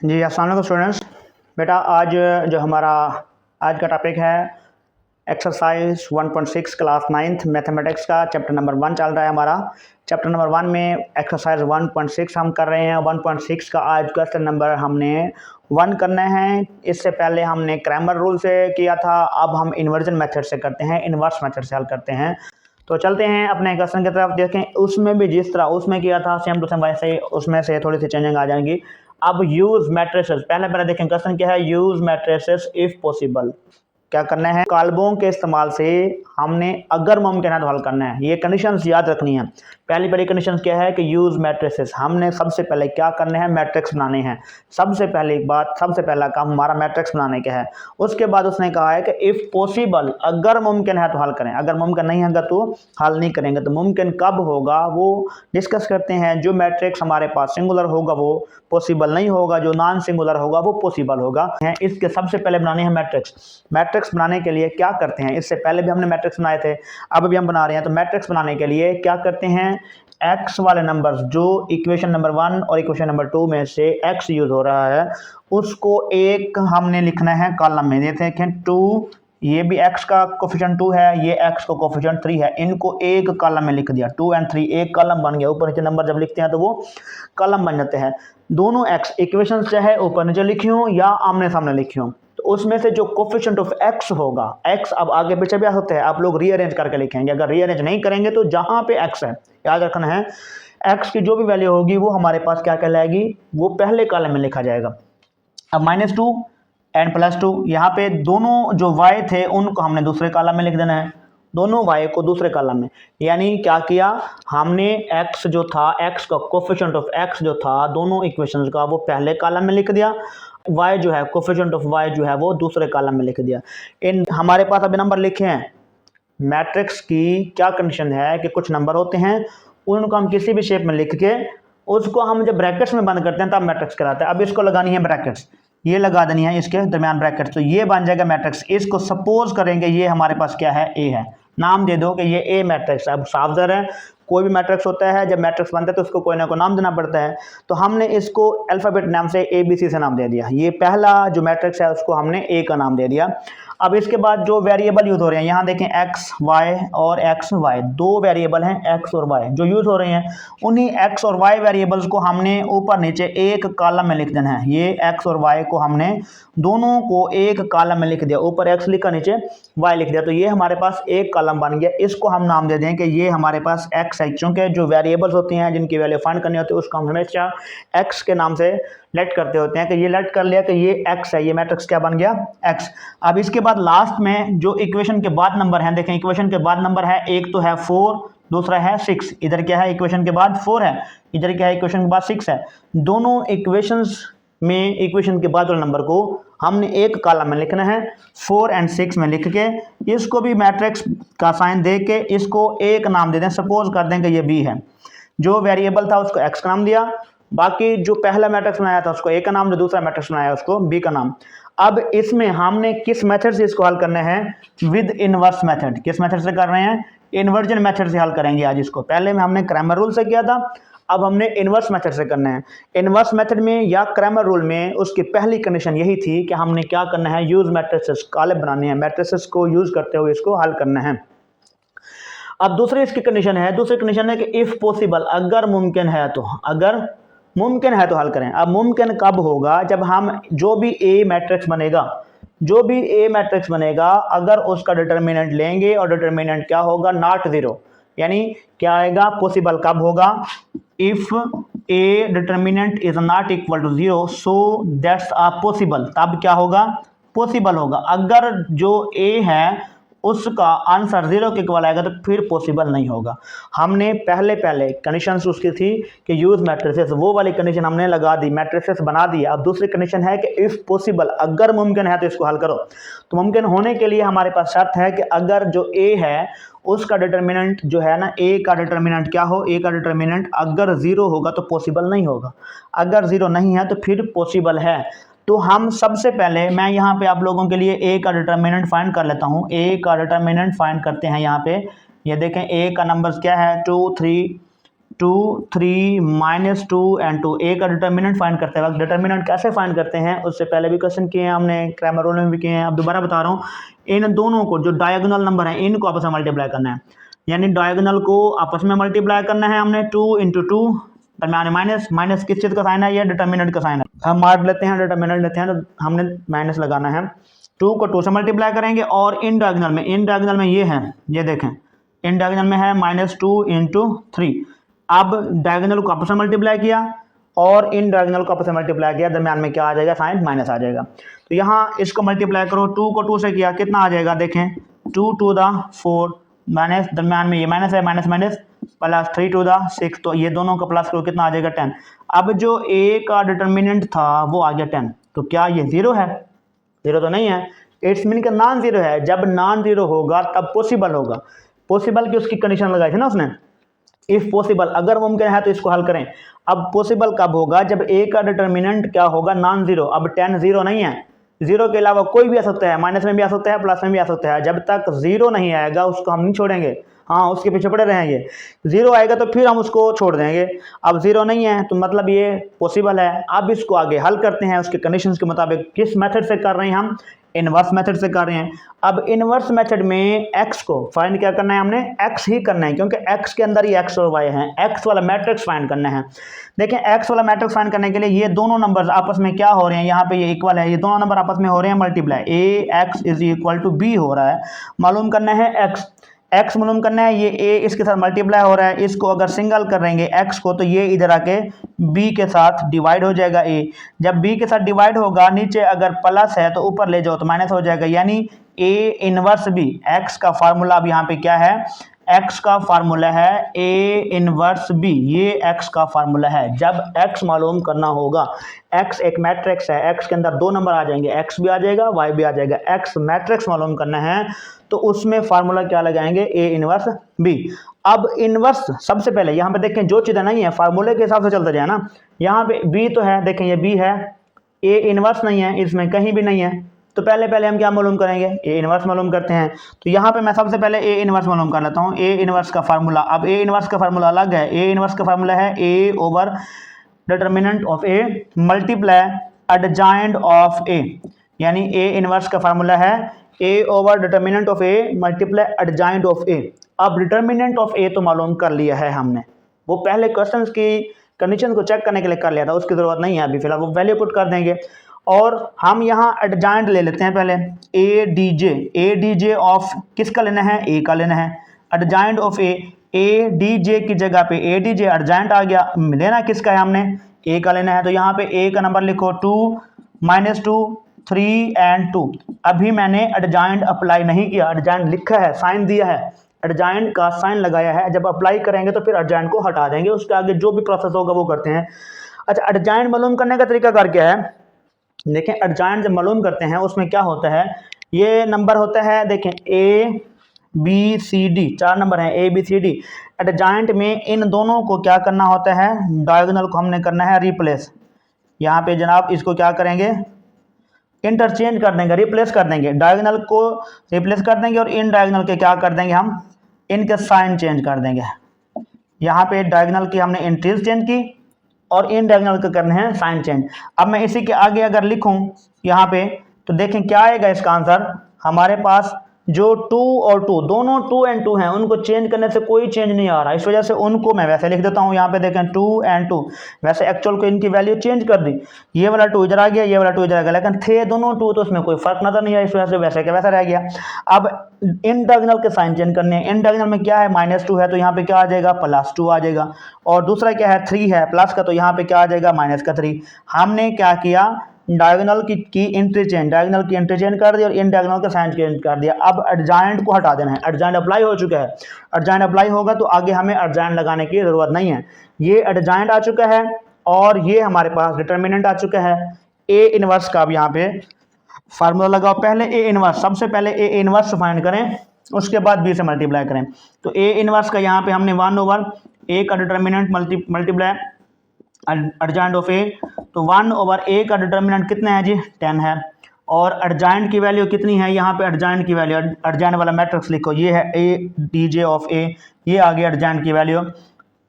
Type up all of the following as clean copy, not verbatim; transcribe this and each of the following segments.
जी अस्सलाम वालेकुम स्टूडेंट्स। बेटा आज जो हमारा आज का टॉपिक है एक्सरसाइज 1.6 क्लास 9th मैथमेटिक्स का चैप्टर नंबर 1 चल रहा है हमारा। चैप्टर नंबर 1 में एक्सरसाइज 1.6 हम कर रहे हैं। 1.6 का आज क्वेश्चन नंबर हमने 1 करना है। इससे पहले हमने क्रैमर रूल से किया था, अब हम इन्वर्जन मेथड से करते हैं, इन्वर्स मेथड से हल करते हैं। तो चलते हैं अपने क्वेश्चन की तरफ। देखें उसमें भी जिस तरह उसमें किया था सेम टू सेम वैसे ही उसमें से थोड़ी सी चेंजिंग आ जाएंगी। अब यूज मैट्रिसेस, पहले देखें क्वेश्चन क्या है। यूज मैट्रिसेस इफ पॉसिबल, क्या करना है, काल्बों के इस्तेमाल से हमने अगर मुमकिन है तो हल करना है। ये कंडीशंस याद रखनी है। पहली बड़ी कंडीशन क्या है कि यूज मैट्रिसेस, हमने सबसे पहले क्या करना है, मैट्रिक्स बनाने हैं। सबसे पहली बात, सबसे पहला काम हमारा मैट्रिक्स बनाने का है। उसके बाद उसने कहा है कि इफ पॉसिबल, अगर मुमकिन है तो हल करें, अगर मुमकिन नहीं है तो हल नहीं करेंगे। तो मुमकिन कब होगा वो डिस्कस करते हैं। जो मैट्रिक्स हमारे पास सिंगुलर होगा वो पॉसिबल नहीं होगा, जो नॉन सिंगुलर होगा वो पॉसिबल होगा। इसके सबसे पहले बनाने हैं मैट्रिक्स। मैट्रिक्स बनाने के लिए क्या करते हैं, इससे पहले भी हमने मैट्रिक्स बनाए थे, अब भी हम बना रहे हैं। तो मैट्रिक्स बनाने के लिए क्या करते हैं, एक्स वाले नंबर्स जो इक्वेशन नंबर 1 और इक्वेशन नंबर 2 में से एक्स यूज हो रहा है उसको एक हमने लिखना है कॉलम में। देखें 2, ये भी x का कोफिशिएंट 2 है, ये x का कोफिशिएंट 3 है, इनको एक कॉलम में लिख दिया। 2 और 3 एक कॉलम बन गया। ऊपर नीचे नंबर जब लिखते हैं तो वो कॉलम बन जाते हैं। दोनों x इक्वेशन चाहे ऊपर नीचे लिखी हो या आमने सामने लिखी हो, तो उसमें से जो कोफिशिएंट ऑफ x होगा, x अब आगे पीछे भी आ सकते हैं, आप लोग रीअरेंज करके लिखेंगे। अगर रीअरेंज नहीं करेंगे तो जहां पे x है, याद रखना है x की जो भी वैल्यू होगी वो हमारे पास क्या कहलाएगी, वो पहले कॉलम में लिखा जाएगा। अब -2 एंड +2, यहाँ पे दोनों जो y थे उनको हमने दूसरे कॉलम में लिख देना है, दोनों y को दूसरे कॉलम में। यानी क्या किया हमने, x जो था, x का कोफिशिएंट ऑफ x जो था दोनों इक्वेशंस का, वो पहले कॉलम में लिख दिया। y जो है, कोफिशिएंट ऑफ y जो है वो दूसरे कॉलम में लिख दिया। इन हमारे पास अभी नंबर लिखे हैं। मैट्रिक्स की क्या कंडीशन है कि कुछ नंबर होते हैं उनको हम किसी भी शेप में लिख के उसको हम जब ब्रैकेट्स में बंद करते हैं तब मैट्रिक्स कहलाता है। अब इसको लगानी है ब्रैकेट्स, ये लगा देनी है इसके दरमियान ब्रैकेट्स, तो ये बन जाएगा मैट्रिक्स। इसको सपोज करेंगे ये हमारे पास क्या है, ए है, नाम दे दो कि ये ए मैट्रिक्स है। अब साफ ज़र है, कोई भी मैट्रिक्स होता है जब मैट्रिक्स बनता है तो उसको कोई ना कोई नाम देना पड़ता है। तो हमने इसको अल्फ़ाबेट नाम से ABC से नाम दे दिया। ये पहला जो मैट्रिक्स है उसको हमने ए का नाम दे दिया। अब इसके बाद जो वेरिएबल यूज हो रहे हैं, यहाँ देखें एक्स वाई और एक्स वाई, दो वेरिएबल हैं एक्स और वाई जो यूज हो रहे हैं। उन्हीं एक्स और वाई वेरिएबल्स को हमने ऊपर नीचे एक कॉलम में लिख देना है। ये एक्स और वाई को हमने दोनों को एक कॉलम में लिख दिया, ऊपर एक्स लिखा नीचे वाई लिख दिया, तो ये हमारे पास एक कॉलम बन गया। इसको हम नाम दे दें कि ये हमारे पास एक्स है, क्योंकि जो वेरिएबल्स होती हैं जिनकी वैल्यू फाइंड करनी होती है उसको हम हमेशा एक्स के नाम से लेट करते होते हैं कि ये लेट कर लिया कि ये एक्स है, ये मैट्रिक्स क्या बन गया, एक्स। अब इसके बाद लास्ट में जो इक्वेशन के बाद नंबर है, देखें इक्वेशन के बाद नंबर है, एक तो है 4, दूसरा है 6। इधर क्या है, इक्वेशन के बाद 4 है, इधर क्या है, इक्वेशन के बाद 6 है। दोनों इक्वेशंस में इक्वेशन के बाद वाले नंबर को हमने एक कॉलम में लिखना है, 4 और 6 में लिख के इसको भी मैट्रिक्स का साइन दे के इसको एक नाम दे दें। सपोज कर दें कि ये बी है, जो वेरिएबल था उसको एक्स का नाम दिया, बाकी जो पहला मैट्रिक्स बनाया था उसको ए का नाम, जो दूसरा मैट्रिक्स बनाया उसको बी का नाम। अब इसमें हमने किस मेथड से इसको हल करना है, विद इनवर्स मेथड। किस मेथड से कर रहे हैं, इन्वर्जन मेथड से हल करेंगे आज इसको। पहले में हमने क्रैमर रूल से किया था, अब हमने इनवर्स मेथड से करना है। इनवर्स मेथड में या क्रैमर रूल में उसकी पहली कंडीशन यही थी कि हमने क्या करना है, यूज मैट्रिसेस, कॉलम बनाने हैं, मैट्रिसेस को यूज करते हुए इसको हल करना है। अब दूसरी इसकी कंडीशन है, दूसरी कंडीशन है कि इफ पॉसिबल, अगर मुमकिन है तो, अगर मुमकिन है तो हल करें। अब मुमकिन कब होगा, जब हम जो भी ए मैट्रिक्स बनेगा, जो भी ए मैट्रिक्स बनेगा अगर उसका डिटर्मिनेंट लेंगे और डिटर्मिनेंट क्या होगा, नॉट जीरो। यानी क्या आएगा, पॉसिबल कब होगा, if a determinant is not equal to 0 so that's a possible, तब क्या होगा, पॉसिबल होगा। अगर जो ए है उसका आंसर 0 के इक्वल आएगा तो फिर पॉसिबल नहीं होगा। हमने पहले कंडीशंस उसकी थी कि यूज मैट्रिसेस, वो वाली कंडीशन हमने लगा दी, मैट्रिसेस बना दी। अब दूसरी कंडीशन है कि इफ पॉसिबल, अगर मुमकिन है तो इसको हल करो। तो मुमकिन होने के लिए हमारे पास शर्त है कि अगर जो ए है उसका डिटर्मिनेंट जो है ना, ए का डिटर्मिनेंट क्या हो, ए का डिटर्मिनेंट अगर 0 होगा तो पॉसिबल नहीं होगा, अगर 0 नहीं है तो फिर पॉसिबल है। तो हम सबसे पहले, मैं यहाँ पे आप लोगों के लिए ए का डिटर्मिनेंट फाइंड कर लेता हूँ। ए का डिटर्मिनेंट फाइंड करते हैं यहाँ पे, ये देखें ए का नंबर क्या है, 2 3 2 3 -2 एंड 2। ए का डिटर्मिनेंट फाइंड करते वक्त डिटर्मिनेंट कैसे फाइंड करते हैं उससे पहले भी क्वेश्चन किए हैं हमने, क्रैमर रूल में भी किए हैं, अब दोबारा बता रहा हूँ। इन दोनों को जो डायगोनल नंबर है इनको आपस में मल्टीप्लाई करना है, यानी डायगोनल को आपस में मल्टीप्लाई करना है हमने। 2 × 2 दरम्यान माइनस, माइनस किस चीज़ का साइन है, ये डिटर्मिनेंट का साइन है। हम मार्क लेते हैं, डिटर्मिनेंट लेते हैं तो हमने माइनस लगाना है। 2 को 2 से मल्टीप्लाई करेंगे और इन डायगोनल में ये है, ये देखें इन डायगोनल में है -2 × 3। अब डायगोनल को आपस में मल्टीप्लाई किया और इन डायगोनल को आपस में मल्टीप्लाई किया, दरम्यान में क्या आ जाएगा, साइन माइनस आ जाएगा। तो यहाँ इसको मल्टीप्लाई करो, 2 को 2 से किया कितना आ जाएगा, देखें 2 × 4 माइनस, दरम्यान में ये माइनस है, माइनस माइनस प्लस 3 × 6, तो ये दोनों का प्लस करो कितना आ जाएगा 10। अब जो ए का डिटर्मिनेंट था वो आ गया 10, तो क्या ये 0 है, 0 तो नहीं है, इट्स मीन का नॉन जीरो है। जब नॉन जीरो होगा तब पॉसिबल होगा, पॉसिबल की उसकी कंडीशन लगाई थी ना उसने, इफ पॉसिबल, अगर मुमकिन है तो इसको हल करें। अब पॉसिबल कब होगा, जब ए का डिटर्मिनेंट क्या होगा, नॉन जीरो। अब 10 0 नहीं है, जीरो के अलावा कोई भी आ सकता है, माइनस में भी आ सकता है, प्लस में भी आ सकता है। जब तक जीरो नहीं आएगा उसको हम नहीं छोड़ेंगे, हाँ उसके पीछे पड़े रहेंगे। जीरो आएगा तो फिर हम उसको छोड़ देंगे। अब जीरो नहीं है तो मतलब ये पॉसिबल है। अब इसको आगे हल करते हैं उसके कंडीशंस के मुताबिक। किस मेथड से कर रहे हैं हम, इनवर्स मेथड से कर रहे हैं। अब इनवर्स मेथड में x को फाइंड क्या करना है, हमने x ही करना है, क्योंकि x के अंदर ही x और y है। x वाला मैट्रिक्स फाइंड करना है। देखें x वाला मैट्रिक्स फाइंड करने के लिए ये दोनों नंबर्स आपस में क्या हो रहे हैं, यहाँ पे ये इक्वल है, ये दोनों नंबर आपस में हो रहे हैं मल्टीप्लाई, ax = b हो रहा है। मालूम करना है x मालूम करना है, ये a इसके साथ मल्टीप्लाई हो रहा है, इसको अगर सिंगल करेंगे x को तो ये इधर आके b के साथ डिवाइड हो जाएगा a। जब b के साथ डिवाइड होगा, नीचे अगर प्लस है तो ऊपर ले जाओ तो माइनस हो जाएगा, यानी a इनवर्स b। x का फार्मूला अब यहाँ पे क्या है, x का फार्मूला है a इनवर्स b, ये x का फार्मूला है। जब x मालूम करना होगा, x एक मैट्रिक्स है, x के अंदर दो नंबर आ जाएंगे, x भी आ जाएगा y भी आ जाएगा। x मैट्रिक्स मालूम करना है तो उसमें फार्मूला क्या लगाएंगे, a इनवर्स b। अब इनवर्स सबसे पहले यहाँ पे देखें, जो चीज़ें नहीं है फार्मूले के हिसाब से चलते जाए ना। यहाँ पे b तो है, देखें ये b है, a इनवर्स नहीं है, इसमें कहीं भी नहीं है, तो पहले हम क्या मालूम करेंगे, a इनवर्स मालूम करते हैं। तो यहाँ पे मैं सबसे पहले a इनवर्स मालूम कर लेता हूँ, a इनवर्स का फार्मूला। अब a इनवर्स का फार्मूला अलग है, a इनवर्स का फार्मूला है a over determinant of a multiply adjoint of a, यानी a इनवर्स का फार्मूला है a over determinant of a multiply adjoint of a। अब डिटर्मिनेंट ऑफ a तो मालूम कर लिया है हमने, वो पहले क्वेश्चंस की कंडीशन को चेक करने के लिए कर लिया था, उसकी ज़रूरत नहीं है अभी फिलहाल, वो वैल्यू पुट कर देंगे। और हम यहाँ एडजॉइंट ले लेते हैं पहले, ए डी जे ऑफ किसका लेना है, ए का लेना है। Adjoint of A D J की जगह पे ए डी जे एडजॉइंट आ गया, लेना किसका है, हमने ए का लेना है। तो यहाँ पे ए का नंबर लिखो 2 -2 3 एंड 2। अभी मैंने एडजॉइंट अप्लाई नहीं किया, एडजॉइंट लिखा है, साइन दिया है, एडजॉइंट का साइन लगाया है। जब अप्लाई करेंगे तो फिर एडजॉइंट को हटा देंगे, उसके आगे जो भी प्रोसेस होगा वो करते हैं। अच्छा, एडजॉइंट मालूम करने का तरीका कर क्या है, देखें एडजॉइंट जब मालूम करते हैं उसमें क्या होता है, ये नंबर होता है, देखें A B C D, 4 number हैं A B C D। Adjoint में इन दोनों को क्या करना होता है, डायगोनल को हमने करना है रिप्लेस। यहाँ पे जनाब इसको क्या करेंगे, इंटरचेंज कर देंगे, रिप्लेस कर देंगे, डायगोनल को रिप्लेस कर देंगे और इन डायगोनल के क्या कर देंगे, हम इनके साइन चेंज कर देंगे। यहाँ पे डायगोनल की हमने एंट्रीज चेंज की और इन डायगोनल के करने हैं साइन चेंज। अब मैं इसी के आगे अगर लिखूं यहाँ पे तो देखें क्या आएगा इसका आंसर, हमारे पास जो 2 और 2 दोनों 2 एंड 2 हैं, उनको चेंज करने से कोई चेंज नहीं आ रहा, इस वजह से उनको मैं वैसे लिख देता हूँ। यहाँ पे देखें 2 एंड 2, वैसे एक्चुअल को इनकी वैल्यू चेंज कर दी, ये वाला 2 इधर आ गया, ये वाला 2 इधर आ गया, लेकिन थे दोनों 2 तो उसमें कोई फर्क नजर नहीं आया, इस वजह से वैसे का वैसा रह गया। अब इन डायगोनल के साइन चेंज करने हैं, इन डायगोनल में क्या है, -2 है तो यहाँ पे क्या आ जाएगा, +2 आ जाएगा, और दूसरा क्या है 3 है प्लस का, तो यहाँ पे क्या आ जाएगा, -3। हमने क्या किया, डायगोनल की एंट्री चेंज, डायगोनल की एंट्री चेंज कर दी और इन डायगोनल का साइन चेंज कर दिया। अब एडजॉइंट को हटा देना है, एडजॉइंट अप्लाई हो चुका है, एडजॉइंट अप्लाई होगा तो आगे हमें एडजॉइंट लगाने की ज़रूरत नहीं है। ये एडजॉइंट आ चुका है और ये हमारे पास डिटर्मिनेंट आ चुका है। ए इनवर्स का अब यहाँ पे फार्मूला लगाओ, पहले ए इनवर्स, सबसे पहले ए इनवर्स फाइंड करें, उसके बाद बी से मल्टीप्लाई करें। तो ए इनवर्स का यहाँ पे हमने 1 ओवर ए का डिटर्मिनेंट मल्टीप्लाई एडजॉइंट ऑफ ए, तो 1 ओवर ए का डिटर्मिनेंट कितना है जी, 10 है, और एडजॉइंट की वैल्यू कितनी है, यहाँ पे एडजॉइंट की वैल्यू, एडजॉइंट वाला मैट्रिक्स लिखो, ये है ए डी जे ऑफ ए, ये आ गया एडजॉइंट की वैल्यू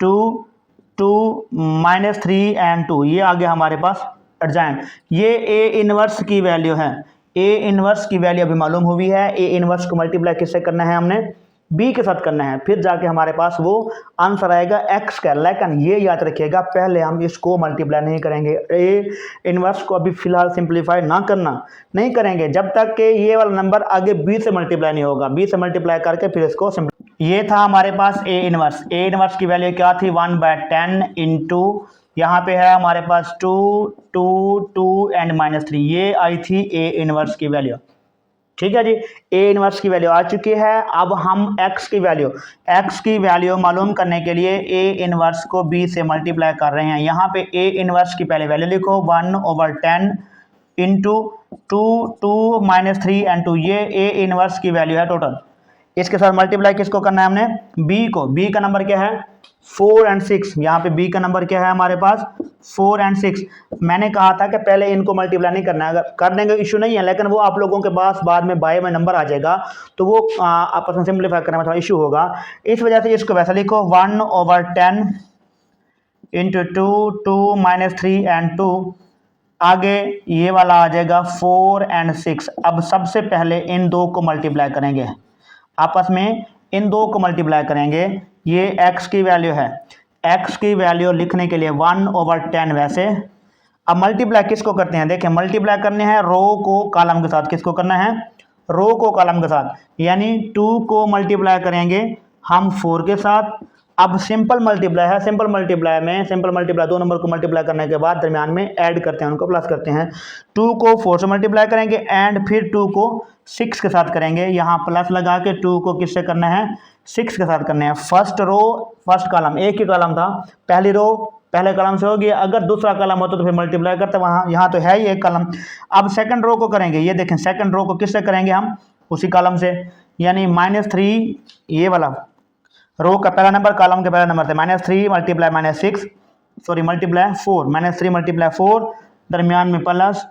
2 माइनस 3 एंड 2, ये आ गया हमारे पास एडजाइंट। ये ए इनवर्स की वैल्यू है, ए इनवर्स की वैल्यू अभी मालूम हुई है। ए इनवर्स को मल्टीप्लाई किससे करना है, हमने बी के साथ करना है, फिर जाके हमारे पास वो आंसर आएगा एक्स का। लेकिन ये याद रखिएगा, पहले हम इसको मल्टीप्लाई नहीं करेंगे। ए इनवर्स को अभी फिलहाल सिंप्लीफाई ना करना, नहीं करेंगे जब तक कि ये वाला नंबर आगे बी से मल्टीप्लाई नहीं होगा। बी से मल्टीप्लाई करके फिर इसको ये था हमारे पास ए इनवर्स। ए इनवर्स की वैल्यू क्या थी, 1/10 इंटू यहाँ पे है हमारे पास 2 2 2 एंड -3, ये आई थी ए इनवर्स की वैल्यू। ठीक है जी, ए इनवर्स की वैल्यू आ चुकी है। अब हम एक्स की वैल्यू मालूम करने के लिए ए इनवर्स को बी से मल्टीप्लाई कर रहे हैं। यहाँ पे ए इनवर्स की पहले वैल्यू लिखो 1/10 इंटू 2 2 -3 एंड 2, ये ए इनवर्स की वैल्यू है टोटल। इसके साथ मल्टीप्लाई किसको करना है हमने, बी को। बी का नंबर क्या है 4 एंड 6, यहाँ पे बी का नंबर क्या है हमारे पास 4 एंड 6। मैंने कहा था कि पहले इनको मल्टीप्लाई नहीं करना है, अगर कर देंगे इशू नहीं है, लेकिन वो आप लोगों के पास बाद में बाय में नंबर आ जाएगा तो वो आपस में सिंप्लीफाई करने में थोड़ा इशू होगा। इस वजह से इसको वैसा लिखो 1/10 इंटू 2 2 -3 एंड 2, आगे ये वाला आ जाएगा 4 एंड 6। अब सबसे पहले इन दो को मल्टीप्लाई करेंगे, आपस में इन दो को मल्टीप्लाई करेंगे। ये x की वैल्यू है, x की वैल्यू लिखने के लिए 1/10 वैसे। अब मल्टीप्लाई किसको करते हैं, देखें मल्टीप्लाई करने हैं रो को कॉलम के साथ। किसको करना है, रो को कॉलम के साथ, यानी 2 को मल्टीप्लाई करेंगे हम 4 के साथ। अब सिंपल मल्टीप्लाई है, सिंपल मल्टीप्लाई दो नंबर को मल्टीप्लाई करने के बाद दरमियान में ऐड करते हैं, उनको प्लस करते हैं। 2 को 4 से मल्टीप्लाई करेंगे एंड फिर 2 को 6 के साथ करेंगे। यहाँ प्लस लगा के 2 को किससे करना है, 6 के साथ करना है। फर्स्ट रो फर्स्ट कॉलम, एक ही कॉलम था, पहली रो पहले कॉलम से होगी, अगर दूसरा कॉलम होता तो फिर मल्टीप्लाई करते, वहाँ यहाँ तो है ही एक कॉलम। अब सेकंड रो को करेंगे, ये देखें सेकंड रो को किससे करेंगे हम, उसी कॉलम से, यानी -3, ये वाला रो का पहला नंबर कॉलम के पहला नंबर से -3 मल्टीप्लाई -6 सॉरी मल्टीप्लाई 4, -3 मल्टीप्लाई 4, दरमियान में प्लस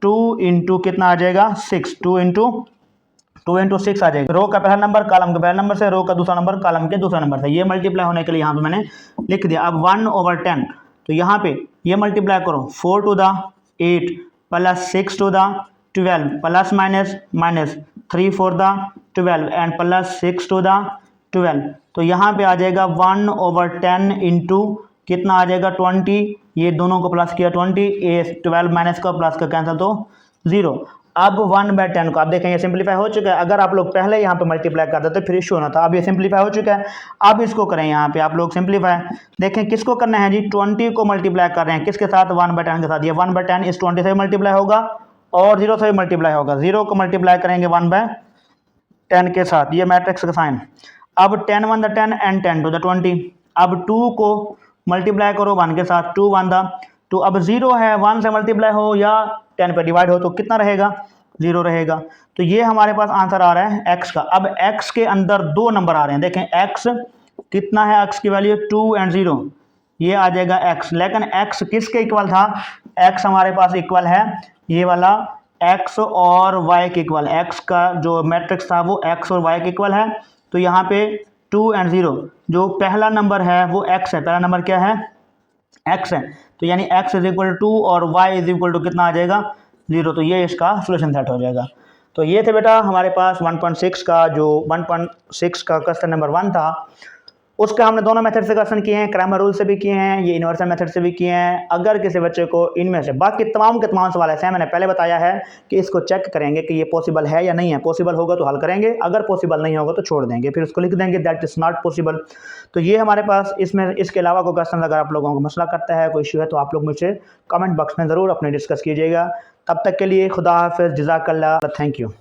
2 इंटू कितना आ जाएगा 6, 2 इंटू 6 आ जाएगा। रो का पहला नंबर कॉलम के पहले नंबर से, रो का दूसरा नंबर कॉलम के दूसरा नंबर से। ये मल्टीप्लाई होने के लिए यहाँ पे मैंने लिख दिया। अब 1/10, तो यहाँ पे ये मल्टीप्लाई करो 4 to the 8 plus 6 to the 12 plus minus 3 for the 12 and plus 6 to the 12। तो यहाँ पे आ जाएगा 1/10 इंटू कितना आ जाएगा 20, ये दोनों को प्लस किया 20, ये 12 माइनस का प्लस का कैंसिल तो 0। अब 1/10 को आप देखेंगे सिंप्लीफाई हो चुका है। अगर आप लोग पहले यहाँ पे मल्टीप्लाई कर देते तो फिर इशू होना था, अब ये सिंप्लीफाई हो चुका है। अब इसको करें यहाँ पे आप लोग सिंप्लीफाई, देखें किसको करना है जी, 20 को मल्टीप्लाई कर रहे हैं किसके साथ, 1/10 के साथ। ये 1/10 इस 20 से मल्टीप्लाई होगा और 0 से भी मल्टीप्लाई होगा। 0 को मल्टीप्लाई करेंगे 1/10 के साथ, ये मैट्रिक्स का साइन। अब 10 1 the 10 एंड 10 to the 20। अब 2 को मल्टीप्लाई करो 1 के साथ, 2 1 the 2। अब 0 है, 1 से मल्टीप्लाई हो या 10 पे डिवाइड हो तो कितना रहेगा, 0 रहेगा। तो ये हमारे पास आंसर आ रहा है x का। अब x के अंदर दो नंबर आ रहे हैं, देखें x कितना है, x की वैल्यू 2 एंड 0, ये आ जाएगा x। लेकिन x किसके इक्वल था, x हमारे पास इक्वल है ये वाला x और y के इक्वल। x का जो मैट्रिक्स था वो x और y के इक्वल है। तो यहाँ पे 2 एंड 0, जो पहला नंबर है वो x है, पहला नंबर क्या है, x है। तो यानी x इज इक्वल टू 2 और y इज इक्वल टू कितना आ जाएगा 0। तो ये इसका सोल्यूशन सेट हो जाएगा। तो ये थे बेटा हमारे पास 1.6 का, जो 1.6 का क्वेश्चन नंबर 1 था, उसका हमने दोनों मेथड से क्वेश्चन किए हैं, क्रैमर रूल से भी किए हैं, ये यूनिवर्सल मेथड से भी किए हैं। अगर किसी बच्चे को इनमें से बाकी तमाम के तमाम सवाल ऐसे हैं, मैंने पहले बताया है कि इसको चेक करेंगे कि ये पॉसिबल है या नहीं है। पॉसिबल होगा तो हल करेंगे, अगर पॉसिबल नहीं होगा तो छोड़ देंगे, फिर उसको लिख देंगे दैट इज़ नॉट पॉसिबल। तो ये हमारे पास इसमें इसके अलावा कोई क्वेश्चन अगर आप लोगों को मसला करता है, कोई इशू है, तो आप लोग मुझसे कमेंट बॉक्स में ज़रूर अपने डिस्कस कीजिएगा। तब तक के लिए खुदा हाफिज़, जज़ाकल्लाह, थैंक यू।